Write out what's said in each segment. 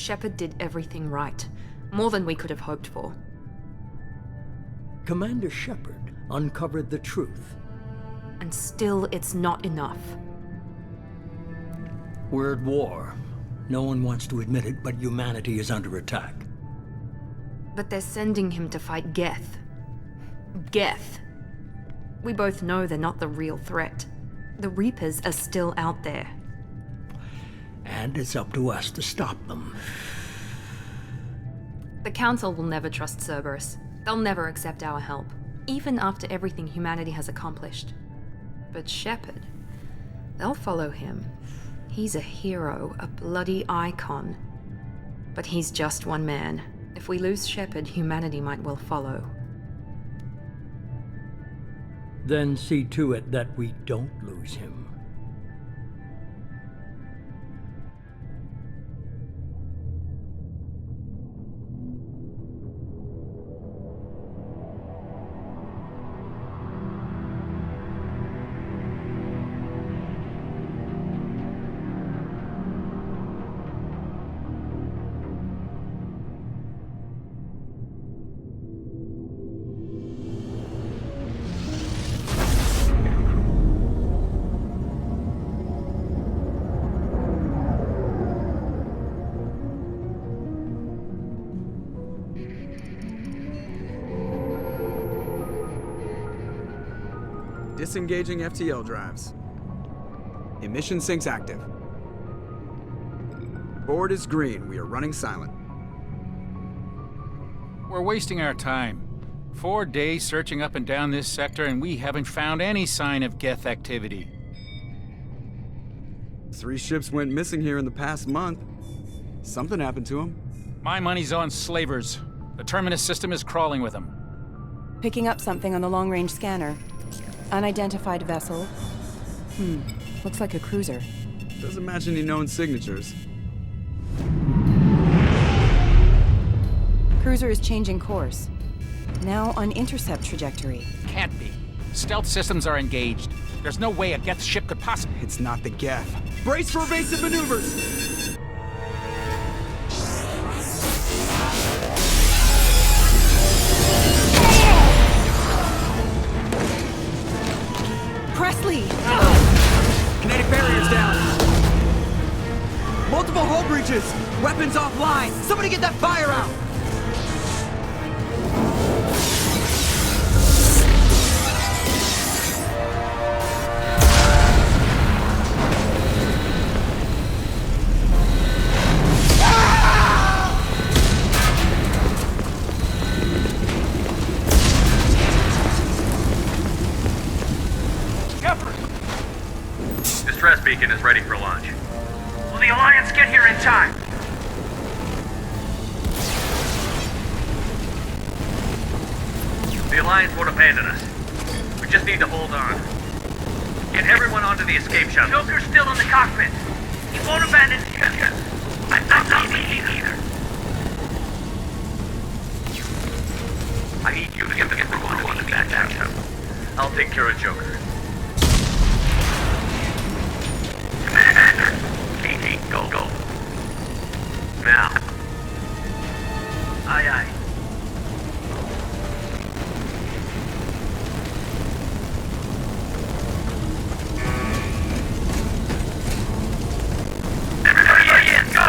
Shepard did everything right. More than we could have hoped for. Commander Shepard uncovered the truth. And still, it's not enough. We're at war. No one wants to admit it, but humanity is under attack. But they're sending him to fight Geth. Geth. We both know they're not the real threat. The Reapers are still out there. And it's up to us to stop them. The Council will never trust Cerberus. They'll never accept our help, even after everything humanity has accomplished. But Shepard, they'll follow him. He's a hero, a bloody icon. But he's just one man. If we lose Shepard, humanity might well follow. Then see to it that we don't lose him. Disengaging FTL drives. Emission sinks active. Board is green. We are running silent. We're wasting our time. 4 days searching up and down this sector, and we haven't found any sign of Geth activity. 3 ships went missing here in the past month. Something happened to them. My money's on slavers. The Terminus system is crawling with them. Picking up something on the long-range scanner. Unidentified vessel. Looks like a cruiser. Doesn't match any known signatures. Cruiser is changing course. Now on intercept trajectory. Can't be. Stealth systems are engaged. There's no way a Geth ship could possibly... It's not the Geth. Brace for evasive maneuvers! Presley! Kinetic barriers down! Multiple hull breaches! Weapons offline! Somebody get that fire out! Distress beacon is ready for launch. Will the Alliance get here in time? The Alliance won't abandon us. We just need to hold on. Get everyone onto the escape shuttle. Joker's still in the cockpit. He won't abandon us. I'm not leaving either. I need you to get everyone to that down. I'll take care of Joker. Commander, go. Now. Aye. Everybody in, go!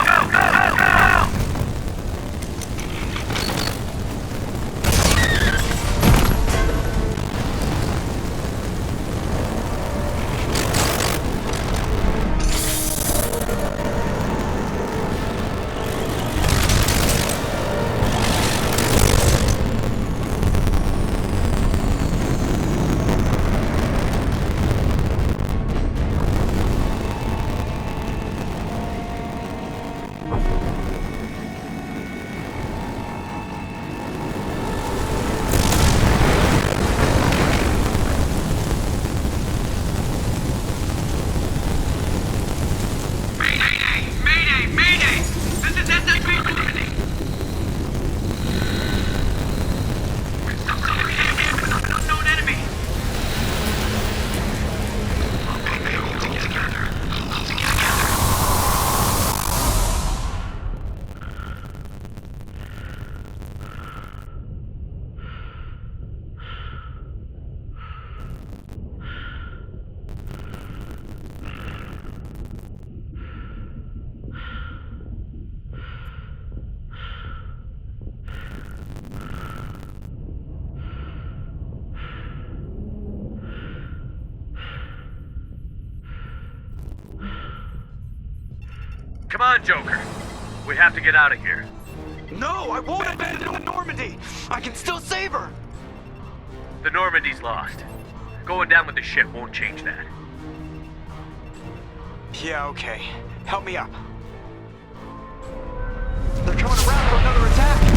Come on, Joker. We have to get out of here. No, I won't abandon the Normandy! I can still save her! The Normandy's lost. Going down with the ship won't change that. Yeah, okay. Help me up. They're coming around for another attack!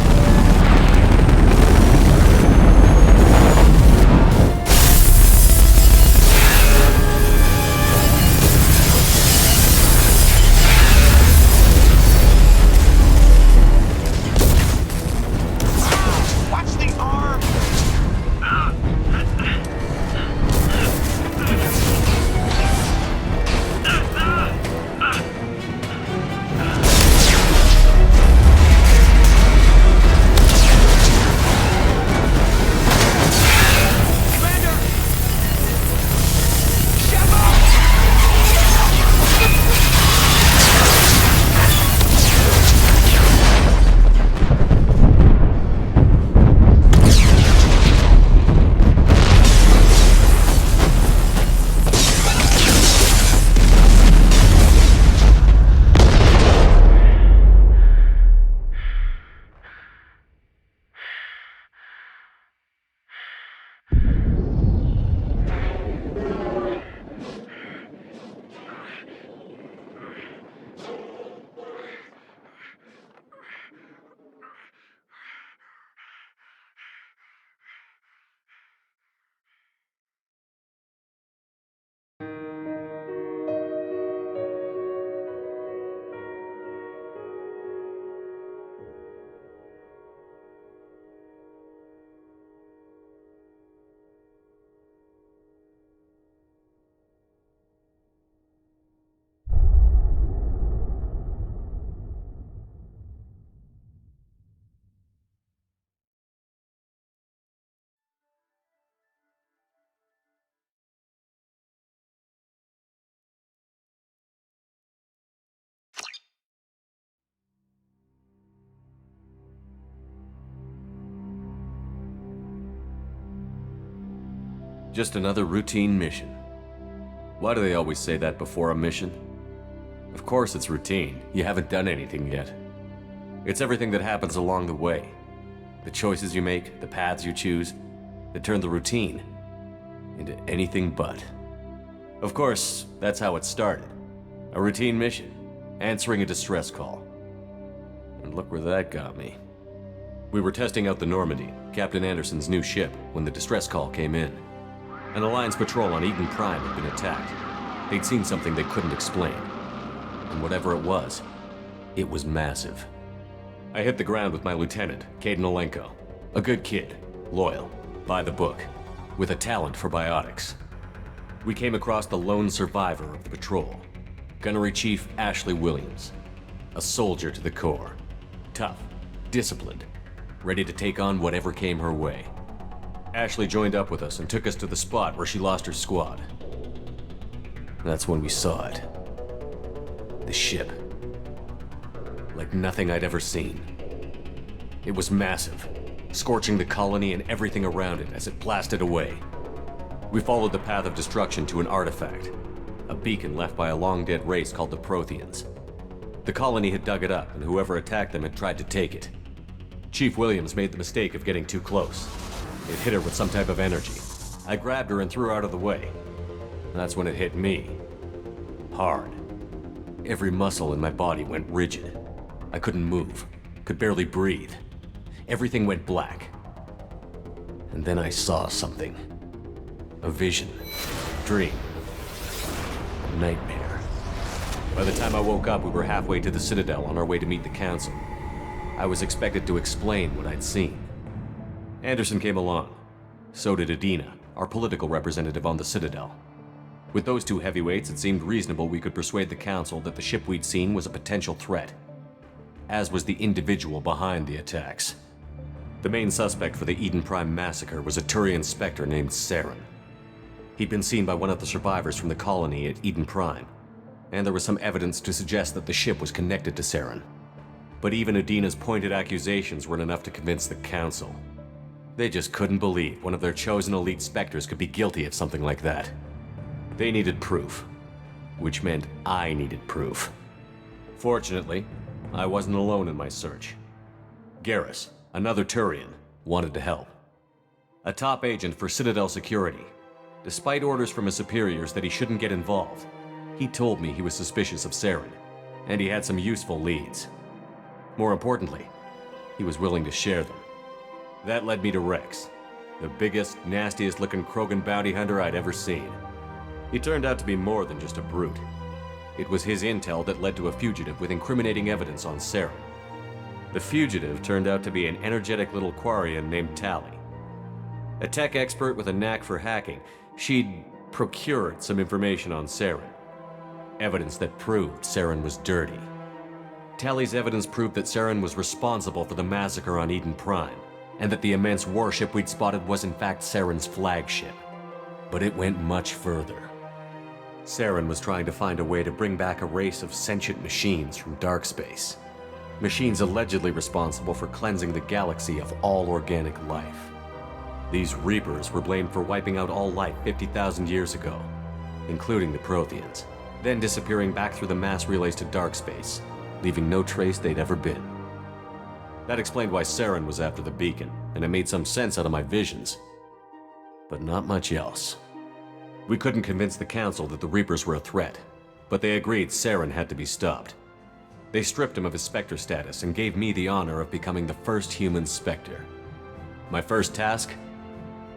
Just another routine mission. Why do they always say that before a mission? Of course it's routine. You haven't done anything yet. It's everything that happens along the way. The choices you make, the paths you choose, that turn the routine into anything but. Of course, that's how it started. A routine mission, answering a distress call. And look where that got me. We were testing out the Normandy, Captain Anderson's new ship, when the distress call came in. An Alliance patrol on Eden Prime had been attacked. They'd seen something they couldn't explain. And whatever it was massive. I hit the ground with my lieutenant, Caden Olenko. A good kid, loyal, by the book, with a talent for biotics. We came across the lone survivor of the patrol, Gunnery Chief Ashley Williams. A soldier to the core. Tough, disciplined, ready to take on whatever came her way. Ashley joined up with us and took us to the spot where she lost her squad. That's when we saw it. The ship. Like nothing I'd ever seen. It was massive, scorching the colony and everything around it as it blasted away. We followed the path of destruction to an artifact, a beacon left by a long-dead race called the Protheans. The colony had dug it up, and whoever attacked them had tried to take it. Chief Williams made the mistake of getting too close. It hit her with some type of energy. I grabbed her and threw her out of the way. That's when it hit me. Hard. Every muscle in my body went rigid. I couldn't move, could barely breathe. Everything went black. And then I saw something. A vision. Dream. A nightmare. By the time I woke up, we were halfway to the Citadel on our way to meet the Council. I was expected to explain what I'd seen. Anderson came along. So did Adina, our political representative on the Citadel. With those two heavyweights, it seemed reasonable we could persuade the Council that the ship we'd seen was a potential threat, as was the individual behind the attacks. The main suspect for the Eden Prime massacre was a Turian Spectre named Saren. He'd been seen by one of the survivors from the colony at Eden Prime, and there was some evidence to suggest that the ship was connected to Saren. But even Adina's pointed accusations weren't enough to convince the Council. They just couldn't believe one of their chosen elite Spectres could be guilty of something like that. They needed proof, which meant I needed proof. Fortunately, I wasn't alone in my search. Garrus, another Turian, wanted to help. A top agent for Citadel Security. Despite orders from his superiors that he shouldn't get involved, he told me he was suspicious of Saren, and he had some useful leads. More importantly, he was willing to share them. That led me to Rex, the biggest, nastiest-looking Krogan bounty hunter I'd ever seen. He turned out to be more than just a brute. It was his intel that led to a fugitive with incriminating evidence on Saren. The fugitive turned out to be an energetic little Quarian named Tali. A tech expert with a knack for hacking, she'd procured some information on Saren. Evidence that proved Saren was dirty. Tali's evidence proved that Saren was responsible for the massacre on Eden Prime, and that the immense warship we'd spotted was in fact Saren's flagship. But it went much further. Saren was trying to find a way to bring back a race of sentient machines from dark space. Machines allegedly responsible for cleansing the galaxy of all organic life. These Reapers were blamed for wiping out all life 50,000 years ago, including the Protheans, then disappearing back through the mass relays to dark space, leaving no trace they'd ever been. That explained why Saren was after the beacon, and it made some sense out of my visions. But not much else. We couldn't convince the Council that the Reapers were a threat, but they agreed Saren had to be stopped. They stripped him of his Spectre status and gave me the honor of becoming the first human Spectre. My first task?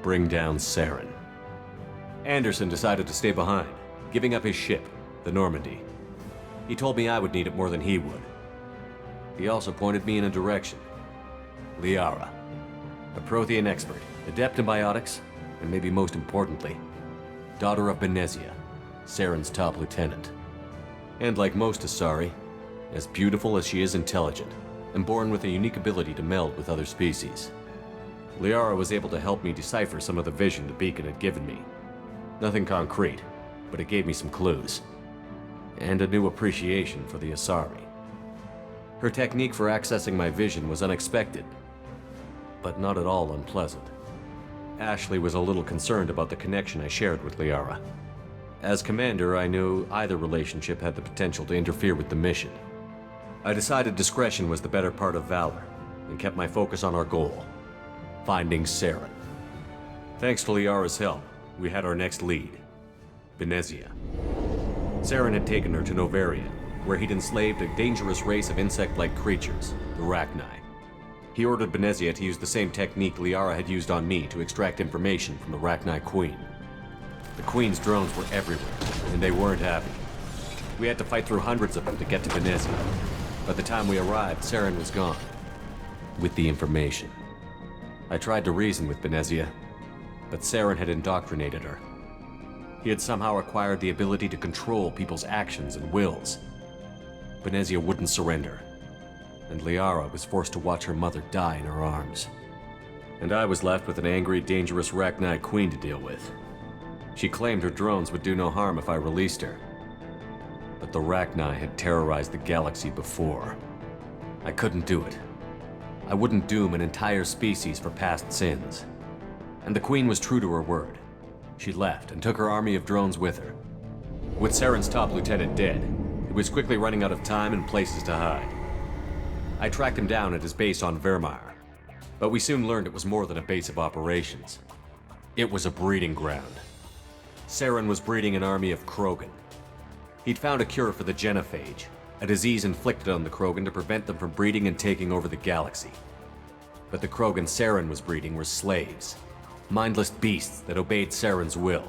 Bring down Saren. Anderson decided to stay behind, giving up his ship, the Normandy. He told me I would need it more than he would. He also pointed me in a direction. Liara, a Prothean expert, adept in biotics, and maybe most importantly, daughter of Benezia, Saren's top lieutenant. And like most Asari, as beautiful as she is intelligent, and born with a unique ability to meld with other species. Liara was able to help me decipher some of the vision the beacon had given me. Nothing concrete, but it gave me some clues. And a new appreciation for the Asari. Her technique for accessing my vision was unexpected, but not at all unpleasant. Ashley was a little concerned about the connection I shared with Liara. As commander, I knew either relationship had the potential to interfere with the mission. I decided discretion was the better part of valor, and kept my focus on our goal, finding Saren. Thanks to Liara's help, we had our next lead, Benezia. Saren had taken her to Novaria, where he'd enslaved a dangerous race of insect-like creatures, the Rachni. He ordered Benezia to use the same technique Liara had used on me to extract information from the Rachni Queen. The Queen's drones were everywhere, and they weren't happy. We had to fight through hundreds of them to get to Benezia. By the time we arrived, Saren was gone, with the information. I tried to reason with Benezia, but Saren had indoctrinated her. He had somehow acquired the ability to control people's actions and wills. Benezia wouldn't surrender, and Liara was forced to watch her mother die in her arms. And I was left with an angry, dangerous Rachni Queen to deal with. She claimed her drones would do no harm if I released her. But the Rachni had terrorized the galaxy before. I couldn't do it. I wouldn't doom an entire species for past sins. And the Queen was true to her word. She left and took her army of drones with her. With Saren's top lieutenant dead, he was quickly running out of time and places to hide. I tracked him down at his base on Vermeer, but we soon learned it was more than a base of operations. It was a breeding ground. Saren was breeding an army of Krogan. He'd found a cure for the genophage, a disease inflicted on the Krogan to prevent them from breeding and taking over the galaxy. But the Krogan Saren was breeding were slaves, mindless beasts that obeyed Saren's will.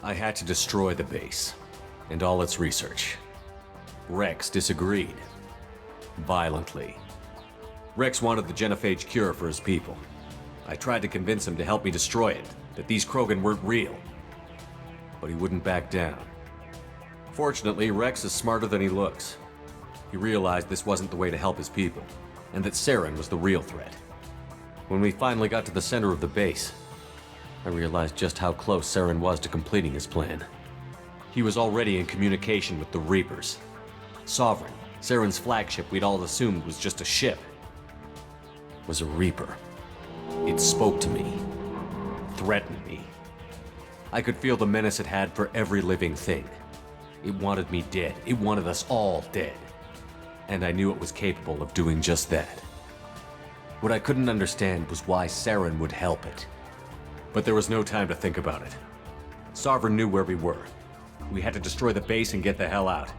I had to destroy the base, and all its research. Rex disagreed. Violently. Rex wanted the genophage cure for his people. I tried to convince him to help me destroy it, that these Krogan weren't real. But he wouldn't back down. Fortunately, Rex is smarter than he looks. He realized this wasn't the way to help his people, and that Saren was the real threat. When we finally got to the center of the base, I realized just how close Saren was to completing his plan. He was already in communication with the Reapers. Sovereign, Saren's flagship we'd all assumed was just a ship, was a Reaper. It spoke to me, threatened me. I could feel the menace it had for every living thing. It wanted me dead. It wanted us all dead. and I knew it was capable of doing just that. What I couldn't understand was why Saren would help it. But there was no time to think about it. Sovereign knew where we were. We had to destroy the base and get the hell out.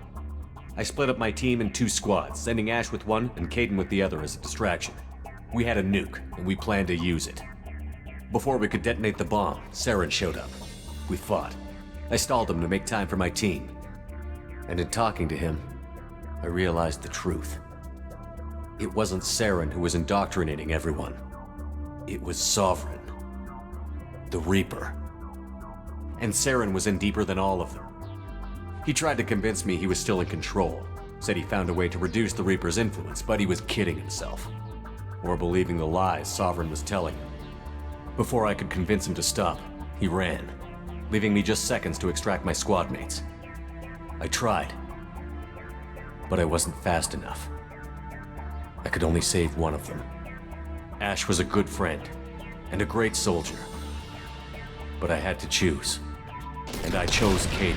I split up my team in 2 squads, sending Ash with one and Caden with the other as a distraction. We had a nuke, and we planned to use it. Before we could detonate the bomb, Saren showed up. We fought. I stalled him to make time for my team. And in talking to him, I realized the truth. It wasn't Saren who was indoctrinating everyone. It was Sovereign. The Reaper. And Saren was in deeper than all of them. He tried to convince me he was still in control, said he found a way to reduce the Reaper's influence, but he was kidding himself. Or believing the lies Sovereign was telling him. Before I could convince him to stop, he ran, leaving me just seconds to extract my squad mates. I tried, but I wasn't fast enough. I could only save one of them. Ash was a good friend and a great soldier, but I had to choose, and I chose Caden.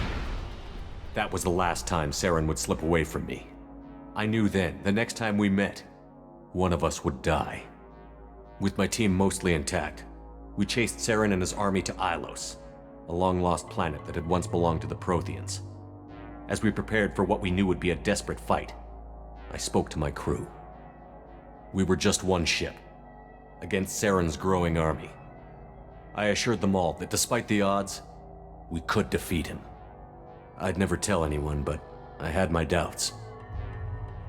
That was the last time Saren would slip away from me. I knew then, the next time we met, one of us would die. With my team mostly intact, we chased Saren and his army to Ilos, a long-lost planet that had once belonged to the Protheans. As we prepared for what we knew would be a desperate fight, I spoke to my crew. We were just one ship, against Saren's growing army. I assured them all that despite the odds, we could defeat him. I'd never tell anyone, but I had my doubts.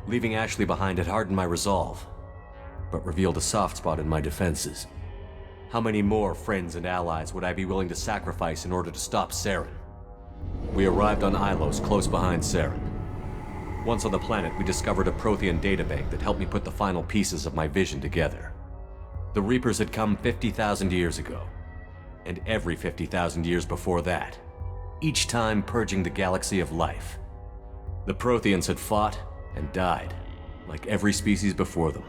Leaving Ashley behind had hardened my resolve, but revealed a soft spot in my defenses. How many more friends and allies would I be willing to sacrifice in order to stop Saren? We arrived on Ilos close behind Saren. Once on the planet, we discovered a Prothean databank that helped me put the final pieces of my vision together. The Reapers had come 50,000 years ago, and every 50,000 years before that, each time purging the galaxy of life. The Protheans had fought and died, like every species before them.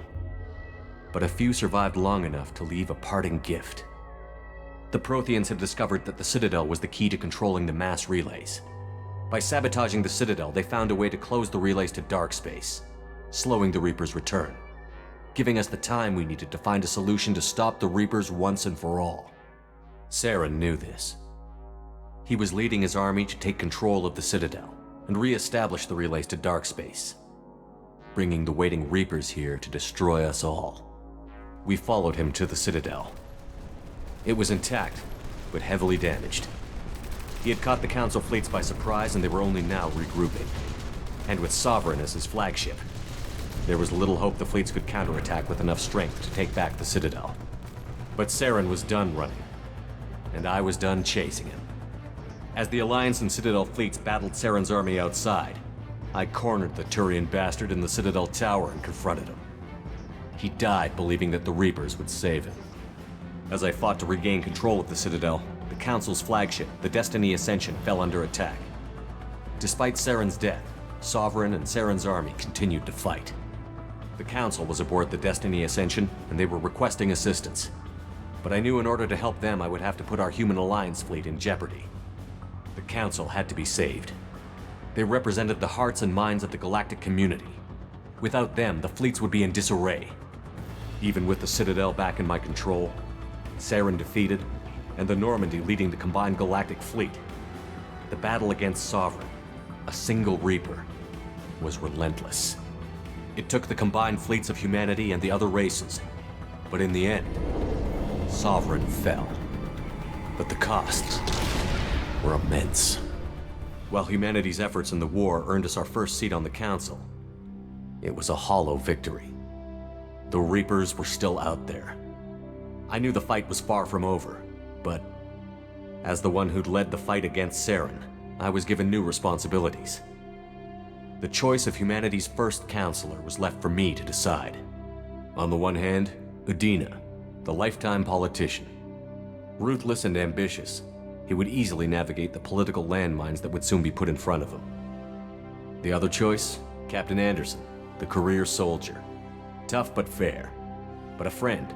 But a few survived long enough to leave a parting gift. The Protheans had discovered that the Citadel was the key to controlling the mass relays. By sabotaging the Citadel, they found a way to close the relays to dark space, slowing the Reaper's return, giving us the time we needed to find a solution to stop the Reapers once and for all. Saren knew this. He was leading his army to take control of the Citadel and re-establish the relays to dark space, bringing the waiting Reapers here to destroy us all. We followed him to the Citadel. It was intact, but heavily damaged. He had caught the Council fleets by surprise, and they were only now regrouping. And with Sovereign as his flagship, there was little hope the fleets could counterattack with enough strength to take back the Citadel. But Saren was done running, and I was done chasing him. As the Alliance and Citadel fleets battled Saren's army outside, I cornered the Turian bastard in the Citadel tower and confronted him. He died believing that the Reapers would save him. As I fought to regain control of the Citadel, the Council's flagship, the Destiny Ascension, fell under attack. Despite Saren's death, Sovereign and Saren's army continued to fight. The Council was aboard the Destiny Ascension, and they were requesting assistance. But I knew in order to help them, I would have to put our human Alliance fleet in jeopardy. The Council had to be saved. They represented the hearts and minds of the galactic community. Without them, the fleets would be in disarray. Even with the Citadel back in my control, Saren defeated, and the Normandy leading the combined galactic fleet, the battle against Sovereign, a single Reaper, was relentless. It took the combined fleets of humanity and the other races, but in the end, Sovereign fell. But the costs were immense. While humanity's efforts in the war earned us our first seat on the Council, it was a hollow victory. The Reapers were still out there. I knew the fight was far from over, but as the one who'd led the fight against Saren, I was given new responsibilities. The choice of humanity's first counselor was left for me to decide. On the one hand, Udina, the lifetime politician. Ruthless and ambitious, he would easily navigate the political landmines that would soon be put in front of him. The other choice, Captain Anderson, the career soldier. Tough but fair, but a friend,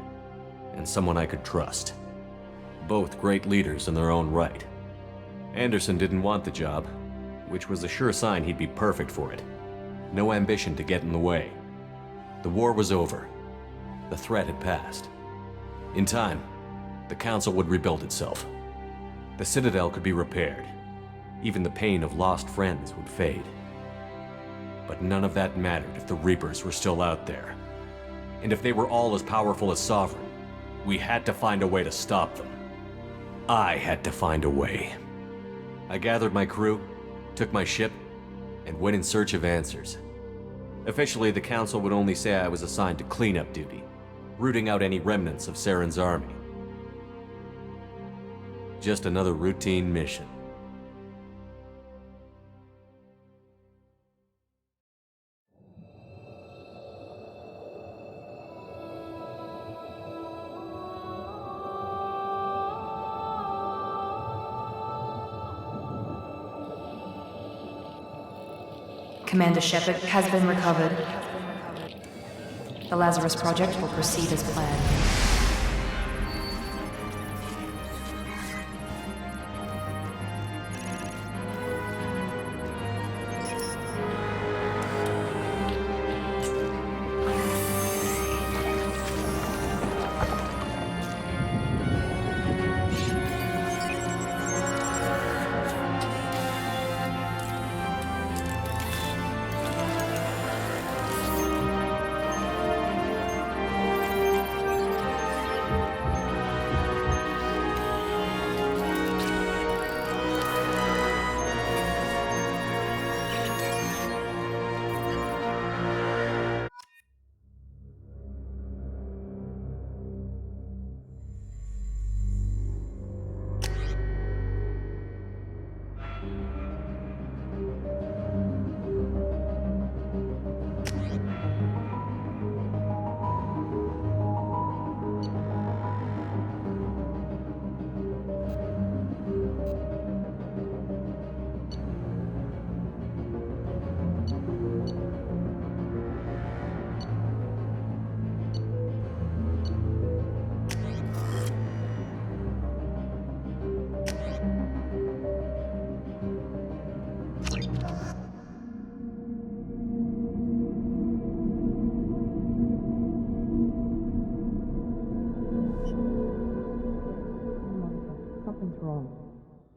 and someone I could trust. Both great leaders in their own right. Anderson didn't want the job, which was a sure sign he'd be perfect for it. No ambition to get in the way. The war was over. The threat had passed. In time, the Council would rebuild itself. The Citadel could be repaired. Even the pain of lost friends would fade. But none of that mattered if the Reapers were still out there. And if they were all as powerful as Sovereign, we had to find a way to stop them. I had to find a way. I gathered my crew, took my ship, and went in search of answers. Officially, the Council would only say I was assigned to cleanup duty, rooting out any remnants of Saren's army. Just another routine mission. Commander Shepard has been recovered. The Lazarus Project will proceed as planned.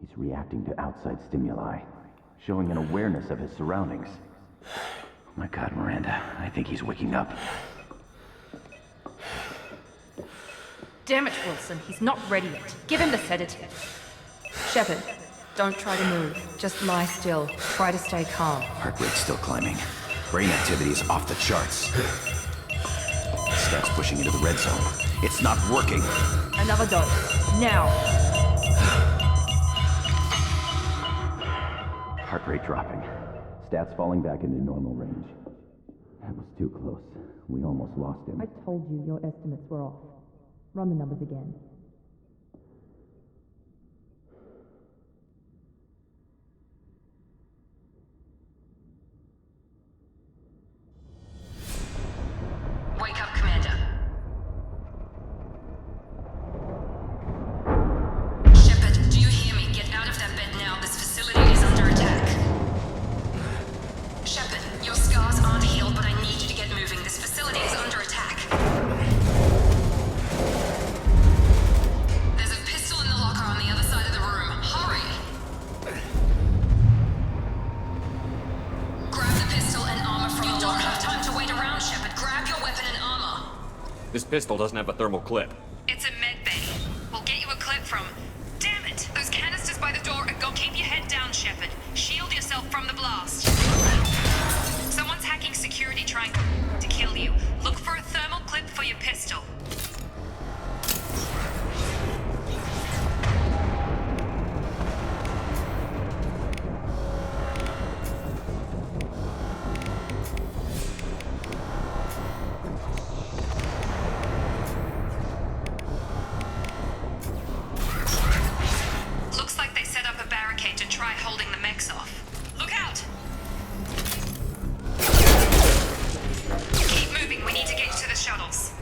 He's reacting to outside stimuli, showing an awareness of his surroundings. Oh my God, Miranda, I think he's waking up. Damn it, Wilson, he's not ready yet. Give him the sedative. Shepard, don't try to move. Just lie still. Try to stay calm. Heart rate's still climbing. Brain activity is off the charts. Steps pushing into the red zone. It's not working. Another dose. Now. Heart rate dropping. Stats falling back into normal range. That was too close. We almost lost him. I told you your estimates were off. Run the numbers again. Wake up, Commander. Shepard, do you hear me? Get out of that bed now. This facility is under attack. Shepard, your scars aren't healed, but I need you to get moving. This facility is under attack. There's a pistol in the locker on the other side of the room. Hurry! Grab the pistol and armor from the locker. You don't have time to wait around, Shepard. Grab your weapon and armor. This pistol doesn't have a thermal clip. It's a med bay. We'll get you a clip from... Damn it! Those canisters by the door. Go keep your head down, Shepard. Shield yourself from the blast. Someone's hacking security trying to kill you. Look for a thermal clip for your pistol. Looks like they set up a barricade to try holding the mechs off. Look out! Keep moving, we need to get to the shuttles.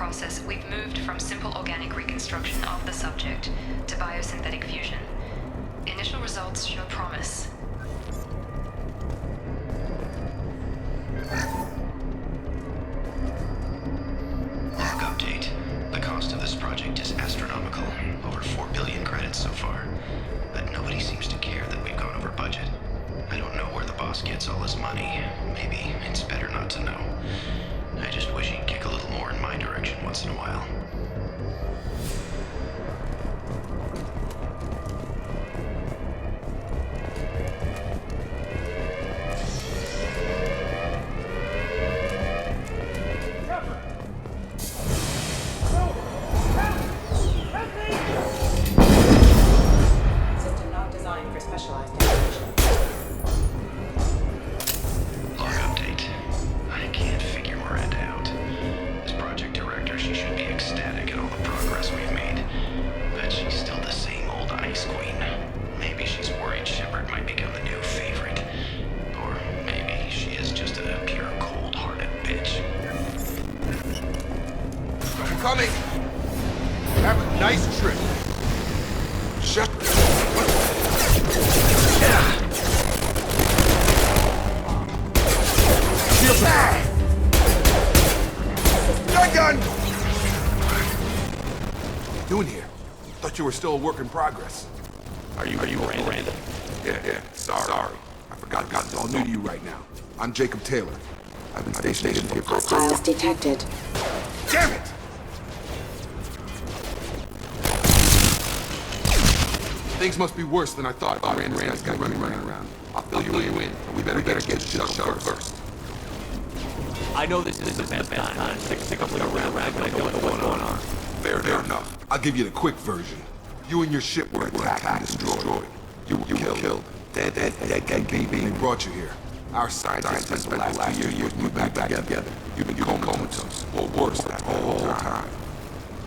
process, we've moved from simple organic reconstruction of the subject to biosynthetic fusion. Initial results show promise. Log update. The cost of this project is astronomical. Over 4 billion credits so far. But nobody seems to care that we've gone over budget. I don't know where the boss gets all his money. Maybe it's better not to know. I just wish he'd kick a little more in my direction once in a while. System not designed for specialized applications. Log update. I can't figure Miranda out. As project director, she should be ecstatic at all the progress we've made. But she's still the same old ice queen. Maybe she's worried Shepard might become the new favorite. Or maybe she is just a pure cold-hearted bitch. I'm coming! Have a nice trip. Shepard. Shield back! Gun! What are you doing here? Thought you were still a work in progress. Are you Miranda? Yeah. Sorry. I forgot it's all new to you right now. I'm Jacob Taylor. I've been stationed here for... Hostiles detected. Damn it! Things must be worse than I thought. Miranda's got running around. I'll fill you in. We better get the shuttle first. I know this isn't the best time to stick up around, but I don't know what's going on. Fair enough. I'll give you the quick version. You and your ship were attacked and destroyed. You were killed. Dead, baby. They brought you here. Our scientists spent the last 2 years moving back together. You've been comatose, or worse, that whole time.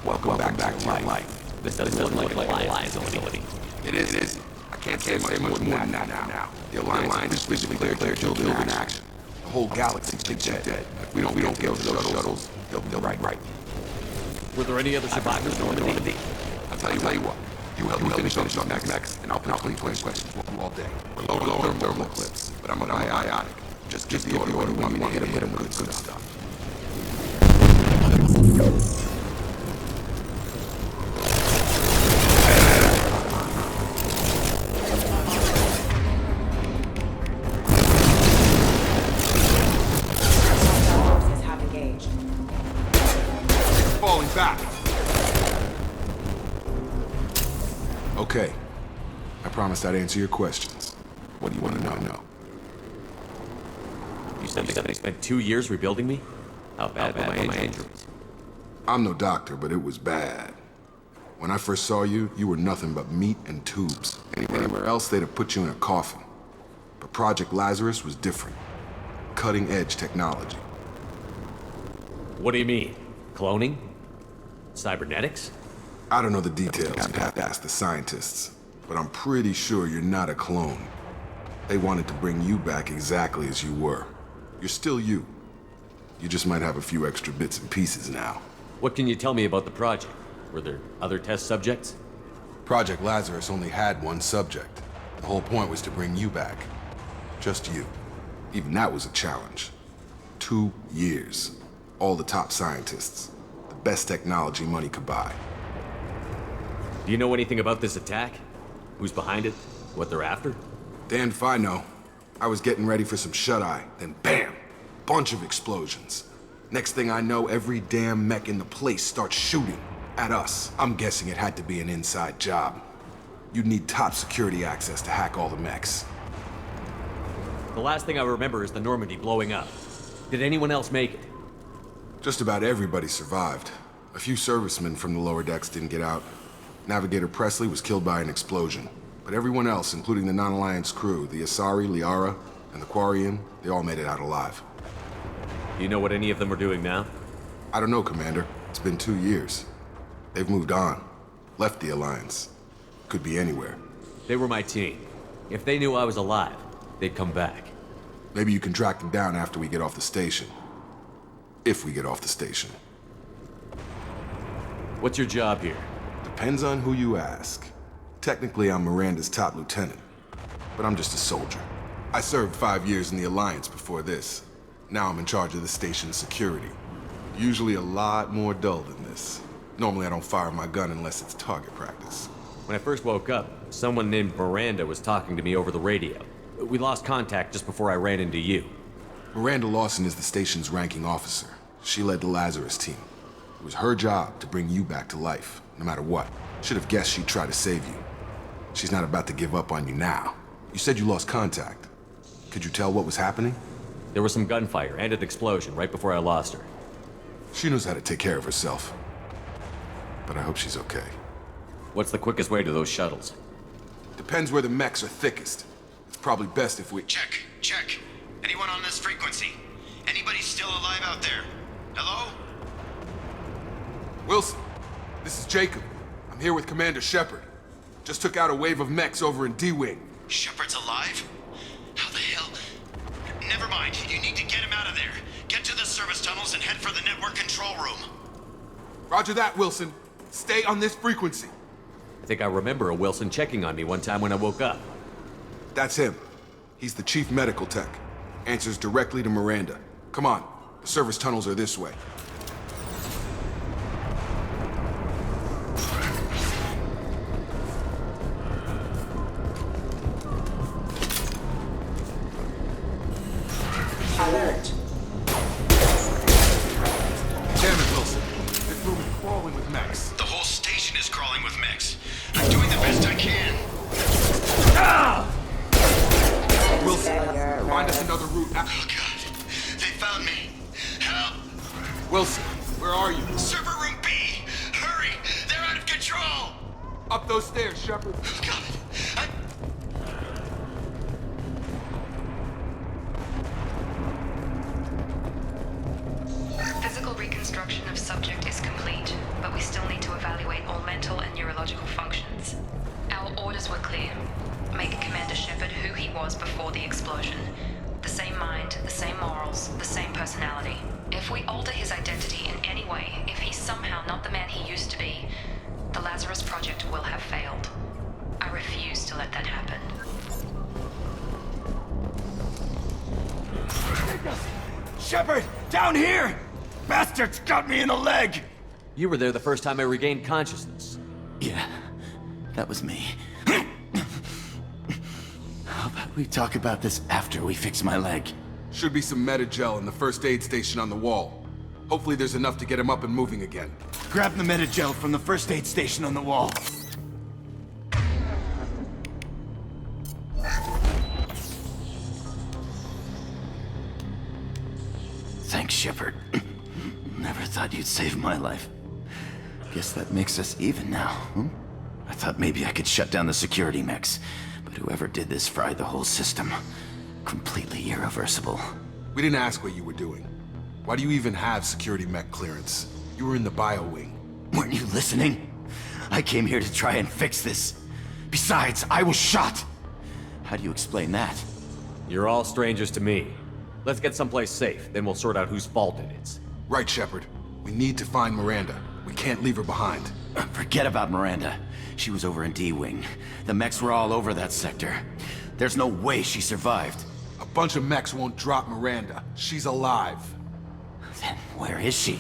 Welcome back to life. This doesn't look like liability. It is. I can't say much more than that now. The Alliance is physically declared killed in action. The whole galaxy's dead. If we don't get those shuttles, they'll be right. Were there any other survivors in Normandy? I'll tell you what. You help me finish up next, and I'll play questions all day. We're lower thermal eclipse, but I'm biotic. Just give the order we want me to hit him with good stuff. Forces have engaged. Falling back. Okay. I promised I'd answer your questions. What do you want to know? You said they spent 2 years rebuilding me? How bad were my injuries? I'm no doctor, but it was bad. When I first saw you, you were nothing but meat and tubes. Anywhere else, they'd have put you in a coffin. But Project Lazarus was different. Cutting-edge technology. What do you mean? Cloning? Cybernetics? I don't know the details. You'd have to ask the scientists. But I'm pretty sure you're not a clone. They wanted to bring you back exactly as you were. You're still you. You just might have a few extra bits and pieces now. What can you tell me about the project? Were there other test subjects? Project Lazarus only had one subject. The whole point was to bring you back. Just you. Even that was a challenge. 2 years. All the top scientists. The best technology money could buy. Do you know anything about this attack? Who's behind it? What they're after? Damned if I know. I was getting ready for some shut-eye, then bam! Bunch of explosions. Next thing I know, every damn mech in the place starts shooting at us. I'm guessing it had to be an inside job. You'd need top security access to hack all the mechs. The last thing I remember is the Normandy blowing up. Did anyone else make it? Just about everybody survived. A few servicemen from the lower decks didn't get out. Navigator Presley was killed by an explosion. But everyone else, including the non-Alliance crew, the Asari, Liara, and the Quarian, they all made it out alive. Do you know what any of them are doing now? I don't know, Commander. It's been 2 years. They've moved on. Left the Alliance. Could be anywhere. They were my team. If they knew I was alive, they'd come back. Maybe you can track them down after we get off the station. If we get off the station. What's your job here? Depends on who you ask. Technically, I'm Miranda's top lieutenant, but I'm just a soldier. I served 5 years in the Alliance before this. Now I'm in charge of the station's security. Usually a lot more dull than this. Normally I don't fire my gun unless it's target practice. When I first woke up, someone named Miranda was talking to me over the radio. We lost contact just before I ran into you. Miranda Lawson is the station's ranking officer. She led the Lazarus team. It was her job to bring you back to life, no matter what. Should have guessed she'd try to save you. She's not about to give up on you now. You said you lost contact. Could you tell what was happening? There was some gunfire and an explosion right before I lost her. She knows how to take care of herself. But I hope she's okay. What's the quickest way to those shuttles? Depends where the mechs are thickest. It's probably best if we... Check. Anyone on this frequency? Anybody still alive out there? Hello? Wilson, this is Jacob. I'm here with Commander Shepard. Just took out a wave of mechs over in D-Wing. Shepard's alive? How the hell? Never mind. You need to get him out of there. Get to the service tunnels and head for the network control room. Roger that, Wilson. Stay on this frequency. I think I remember a Wilson checking on me one time when I woke up. That's him. He's the chief medical tech. Answers directly to Miranda. Come on. The service tunnels are this way. Alert. Damn it, Wilson. This room is crawling with mechs. The whole station is crawling with mechs. I'm doing the best I can. Ah! Wilson, find us another route out. Oh, God. They found me. Help! Wilson, where are you? Server room B! Hurry! They're out of control! Up those stairs, Shepard. Oh, God. Physical reconstruction of subject is complete, but we still need to evaluate all mental and neurological functions. Our orders were clear. Make Commander Shepard who he was before the explosion. The same mind, the same morals, the same personality. If we alter his identity in any way, if he's somehow not the man he used to be, the Lazarus Project will have failed. I refuse to let that happen. Shepard, down here! Bastards got me in the leg! You were there the first time I regained consciousness. Yeah, that was me. How about we talk about this after we fix my leg? Should be some Metagel in the first aid station on the wall. Hopefully there's enough to get him up and moving again. Grab the Metagel from the first aid station on the wall. Thanks, Shepard. Never thought you'd save my life. Guess that makes us even now, hmm? I thought maybe I could shut down the security mechs, but whoever did this fried the whole system. Completely irreversible. We didn't ask what you were doing. Why do you even have security mech clearance? You were in the bio wing. Weren't you listening? I came here to try and fix this. Besides, I was shot. How do you explain that? You're all strangers to me. Let's get someplace safe, then we'll sort out whose fault it is. Right, Shepard. We need to find Miranda. We can't leave her behind. Forget about Miranda. She was over in D-Wing. The mechs were all over that sector. There's no way she survived. A bunch of mechs won't drop Miranda. She's alive. Then where is she?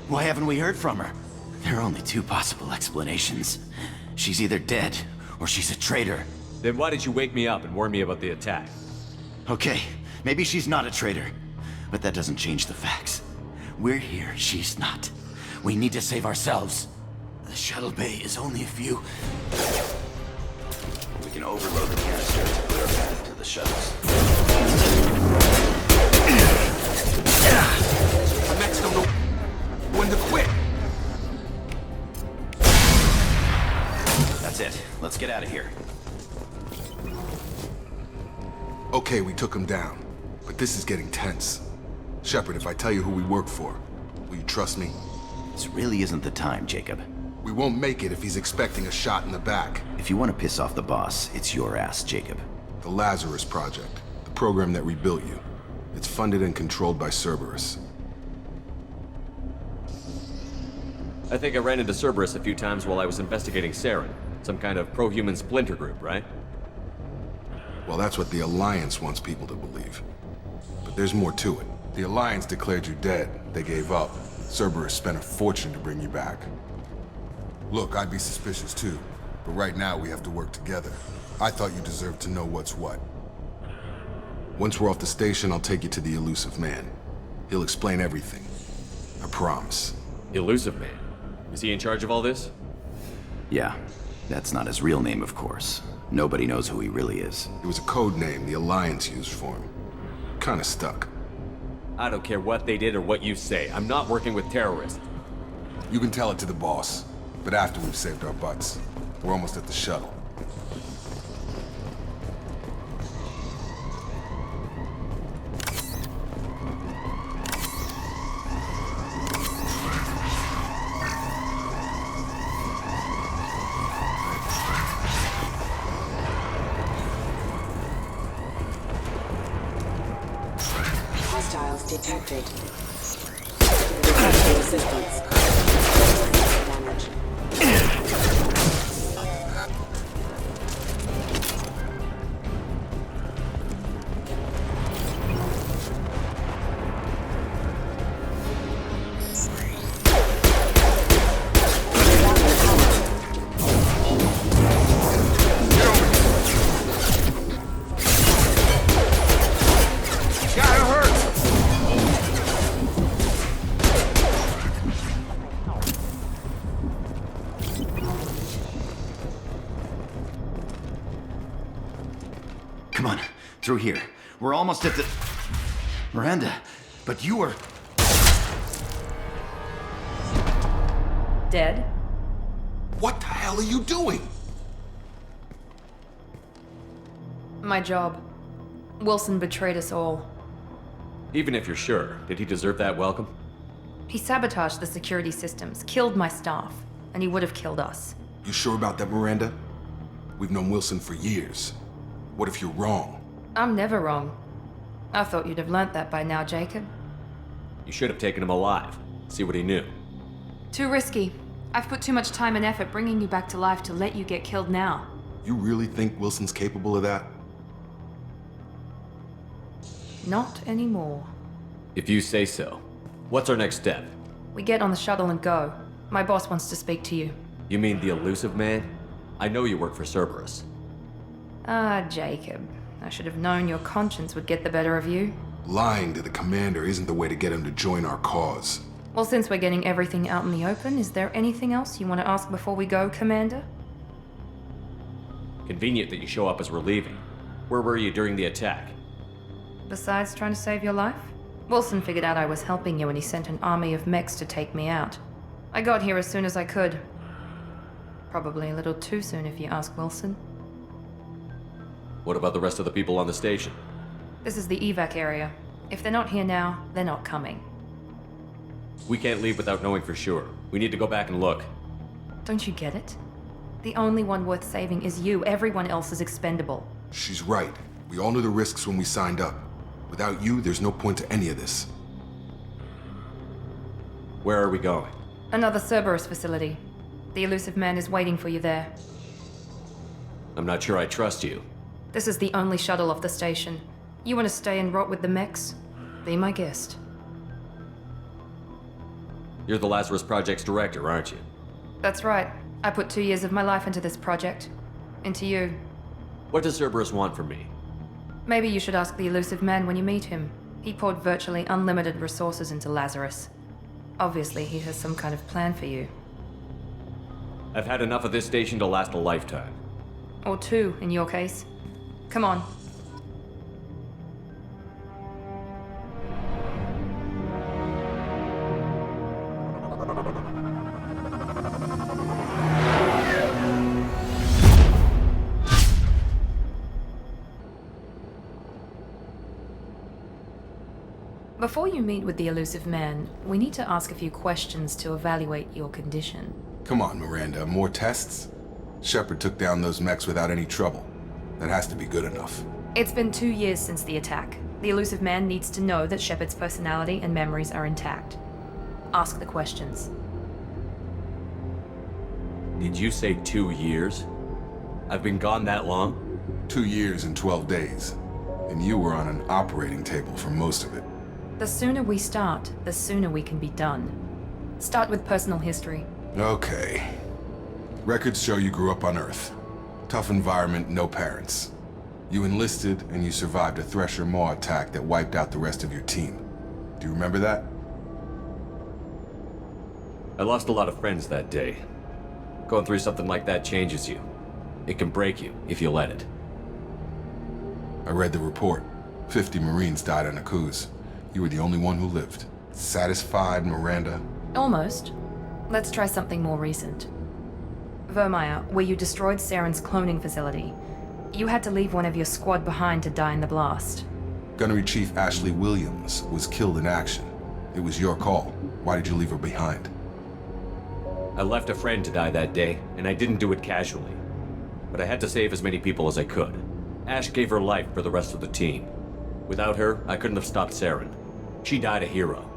Why haven't we heard from her? There are only two possible explanations. She's either dead, or she's a traitor. Then why did you wake me up and warn me about the attack? Okay, maybe she's not a traitor. But that doesn't change the facts. We're here, she's not. We need to save ourselves. The shuttle bay is only a few... We can overload the canister to clear a path to the shuttles. The mechs don't know when to quit. That's it. Let's get out of here. Okay, we took him down. But this is getting tense. Shepard, if I tell you who we work for, will you trust me? This really isn't the time, Jacob. We won't make it if he's expecting a shot in the back. If you want to piss off the boss, it's your ass, Jacob. The Lazarus Project, the program that rebuilt you. It's funded and controlled by Cerberus. I think I ran into Cerberus a few times while I was investigating Saren. Some kind of pro-human splinter group, right? Well, that's what the Alliance wants people to believe. But there's more to it. The Alliance declared you dead. They gave up. Cerberus spent a fortune to bring you back. Look, I'd be suspicious too. But right now we have to work together. I thought you deserved to know what's what. Once we're off the station, I'll take you to the Elusive Man. He'll explain everything. I promise. Elusive Man? Is he in charge of all this? Yeah. That's not his real name, of course. Nobody knows who he really is. It was a code name the Alliance used for him. Kinda stuck. I don't care what they did or what you say. I'm not working with terrorists. You can tell it to the boss, but after we've saved our butts. We're almost at the shuttle. Hostiles detected. Requesting assistance. Damage. Come on, through here. We're almost at the... Miranda, but you were... Dead? What the hell are you doing? My job. Wilson betrayed us all. Even if you're sure, did he deserve that welcome? He sabotaged the security systems, killed my staff, and he would have killed us. You sure about that, Miranda? We've known Wilson for years. What if you're wrong? I'm never wrong. I thought you'd have learnt that by now, Jacob. You should have taken him alive. See what he knew. Too risky. I've put too much time and effort bringing you back to life to let you get killed now. You really think Wilson's capable of that? Not anymore. If you say so. What's our next step? We get on the shuttle and go. My boss wants to speak to you. You mean the Elusive Man? I know you work for Cerberus. Ah, Jacob. I should have known your conscience would get the better of you. Lying to the commander isn't the way to get him to join our cause. Well, since we're getting everything out in the open, is there anything else you want to ask before we go, Commander? Convenient that you show up as we're leaving. Where were you during the attack? Besides trying to save your life? Wilson figured out I was helping you and he sent an army of mechs to take me out. I got here as soon as I could. Probably a little too soon if you ask Wilson. What about the rest of the people on the station? This is the evac area. If they're not here now, they're not coming. We can't leave without knowing for sure. We need to go back and look. Don't you get it? The only one worth saving is you. Everyone else is expendable. She's right. We all knew the risks when we signed up. Without you, there's no point to any of this. Where are we going? Another Cerberus facility. The Elusive Man is waiting for you there. I'm not sure I trust you. This is the only shuttle off the station. You want to stay and rot with the mechs? Be my guest. You're the Lazarus Project's director, aren't you? That's right. I put 2 years of my life into this project. Into you. What does Cerberus want from me? Maybe you should ask the Elusive Man when you meet him. He poured virtually unlimited resources into Lazarus. Obviously, he has some kind of plan for you. I've had enough of this station to last a lifetime. Or 2, in your case. Come on. Before you meet with the Elusive Man, we need to ask a few questions to evaluate your condition. Come on, Miranda, more tests? Shepard took down those mechs without any trouble. That has to be good enough. It's been 2 years since the attack. The Elusive Man needs to know that Shepard's personality and memories are intact. Ask the questions. Did you say 2 years? I've been gone that long? 2 years and 12 days. And you were on an operating table for most of it. The sooner we start, the sooner we can be done. Start with personal history. Okay. Records show you grew up on Earth. Tough environment, no parents. You enlisted and you survived a Thresher Maw attack that wiped out the rest of your team. Do you remember that? I lost a lot of friends that day. Going through something like that changes you. It can break you if you let it. I read the report. 50 Marines died on Akuz. You were the only one who lived. Satisfied, Miranda? Almost. Let's try something more recent. Vermeer, where you destroyed Saren's cloning facility. You had to leave one of your squad behind to die in the blast. Gunnery Chief Ashley Williams was killed in action. It was your call. Why did you leave her behind? I left a friend to die that day, and I didn't do it casually. But I had to save as many people as I could. Ash gave her life for the rest of the team. Without her, I couldn't have stopped Saren. She died a hero.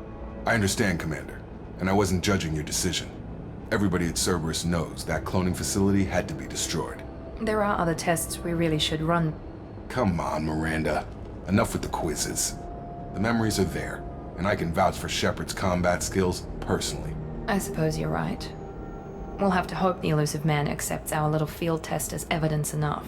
I understand, Commander, and I wasn't judging your decision. Everybody at Cerberus knows that cloning facility had to be destroyed. There are other tests we really should run. Come on, Miranda. Enough with the quizzes. The memories are there, and I can vouch for Shepard's combat skills personally. I suppose you're right. We'll have to hope the elusive man accepts our little field test as evidence enough.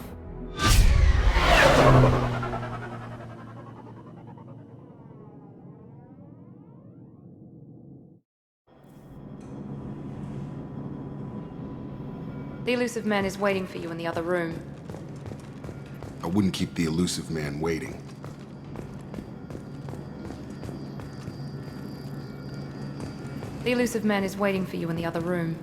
The elusive man is waiting for you in the other room. I wouldn't keep the elusive man waiting. The elusive man is waiting for you in the other room.